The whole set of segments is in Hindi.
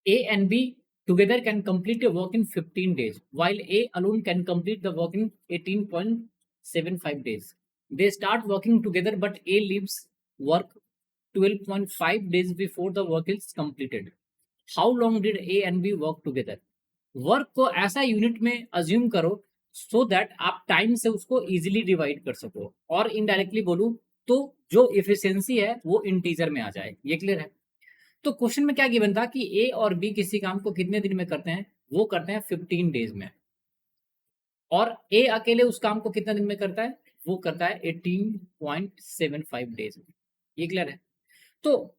A and B together can complete a work in 15 days, while A alone can complete the work in 18.75 days. They start working together, but A leaves work 12.5 days before the work is completed. How long did A and B work together? Work को ऐसा यूनिट में अज्यूम करो सो दैट आप टाइम से उसको इजीली डिवाइड कर सको, और इनडायरेक्टली बोलूं तो जो इफिशियंसी है वो इंटीजर में आ जाए। ये क्लियर है? तो क्वेश्चन में क्या गिवन था कि ए और बी किसी काम को कितने दिन में करते हैं, वो करते हैं 15 डेज में, और ए अकेले उस काम को कितने दिन में करता है, वो करता है 18.75 डेज में। ये क्लियर है? तो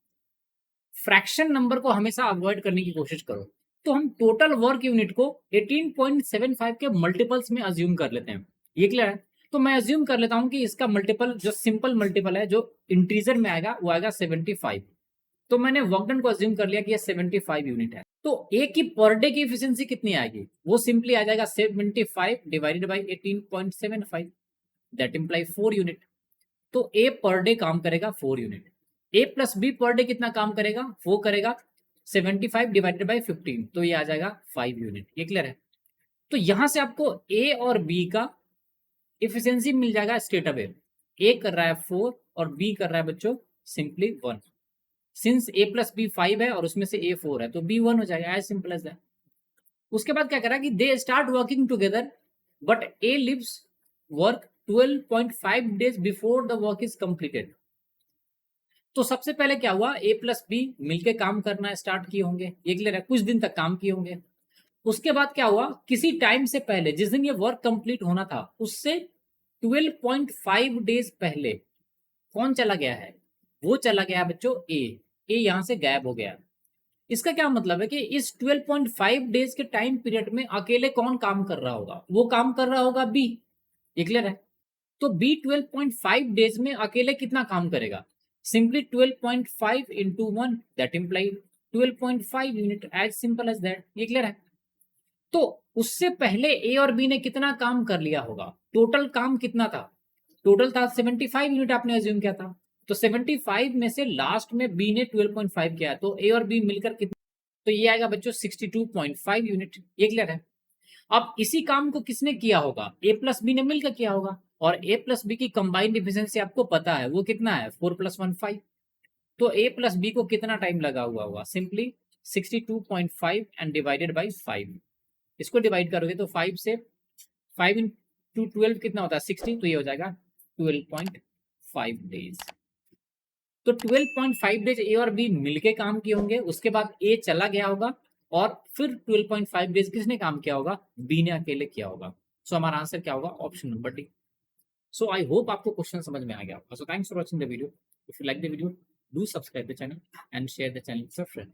फ्रैक्शन नंबर को हमेशा अवॉइड करने की कोशिश करो। तो हम टोटल वर्क यूनिट को 18.75 के मल्टीपल्स में अज्यूम कर लेते हैं। ये क्लियर है? तो मैं अज्यूम कर लेता हूं कि इसका मल्टीपल जो सिंपल मल्टीपल है जो इंटीजर में आएगा वो आएगा 75। तो मैंने वर्क डन को अज्यूम कर लिया कि ये 75 यूनिट है। तो ए की पर डे की एफिशिएंसी कितनी आएगी, वो सिंपली आ जाएगा 75 divided by 18.75, that imply 4 unit. तो ए पर डे काम करेगा 4 यूनिट। ए प्लस बी पर डे कितना काम करेगा, वो करेगा 75 डिवाइडेड बाई 15, तो ये आ जाएगा 5 यूनिट। ये क्लियर है? तो यहां से आपको ए और बी का इफिशियंसी मिल जाएगा स्ट्रेट अवे। ए कर रहा है 4 और बी कर रहा है बच्चों सिंपली 1। सिंस ए प्लस बी 5 है और उसमें से ए 4 है, तो बी 1 हो जाएगा, एज सिंपल एज दैट। उसके बाद क्या करा कि they start working together, but A leaves work 12.5 days before the work is completed. तो सबसे पहले क्या हुआ, ए प्लस बी मिलके काम करना स्टार्ट किए होंगे। ये क्लियर है? कुछ दिन तक काम किए होंगे। उसके बाद क्या हुआ, किसी टाइम से पहले, जिस दिन ये वर्क कंप्लीट होना था उससे 12.5 डेज पहले कौन चला गया है, वो चला गया है बच्चों ए। ए यहां से गायब हो गया। इसका क्या मतलब है कि इस 12.5 डेज के टाइम पीरियड में अकेले कौन काम कर रहा होगा, वो काम कर रहा होगा बी। ये क्लियर है? तो बी 12.5 डेज में अकेले कितना काम करेगा, simply 12.5 into 1, that imply 12.5 unit, as simple as that. ये क्लियर है? तो उससे पहले ए और बी ने कितना काम कर लिया होगा, टोटल काम कितना था, टोटल था 75 यूनिट आपने अज्यूम किया था। तो 75 में से लास्ट में बी ने 12.5 किया, तो ए और बी मिलकर कितना, तो ये आएगा बच्चों 62.5 यूनिट। ये क्लियर है? अब इसी काम को किसने किया होगा, ए प्लस बी ने मिलकर किया होगा, और ए प्लस बी की कंबाइंड एफिशिएंसी आपको पता है वो कितना है, 4 + 1 5। तो ए प्लस बी को कितना टाइम लगा हुआ होगा, सिंपली 62.5 एंड डिवाइडेड बाई 5। इसको डिवाइड करोगे तो 5 से 5 इंटू 12 कितना होता है 60, तो ये हो जाएगा 12.5 डेज। तो 12.5 डेज ए और बी मिलके काम किए होंगे, उसके बाद ए चला गया होगा, और फिर 12.5 डेज किसने काम किया होगा, बी ने अकेले किया होगा। सो हमारा आंसर क्या होगा, option number D. So I hope आपको क्वेश्चन समझ में आ गया होगा। So thanks for watching the video. If you like the video, do subscribe the channel and share the channel with your friend.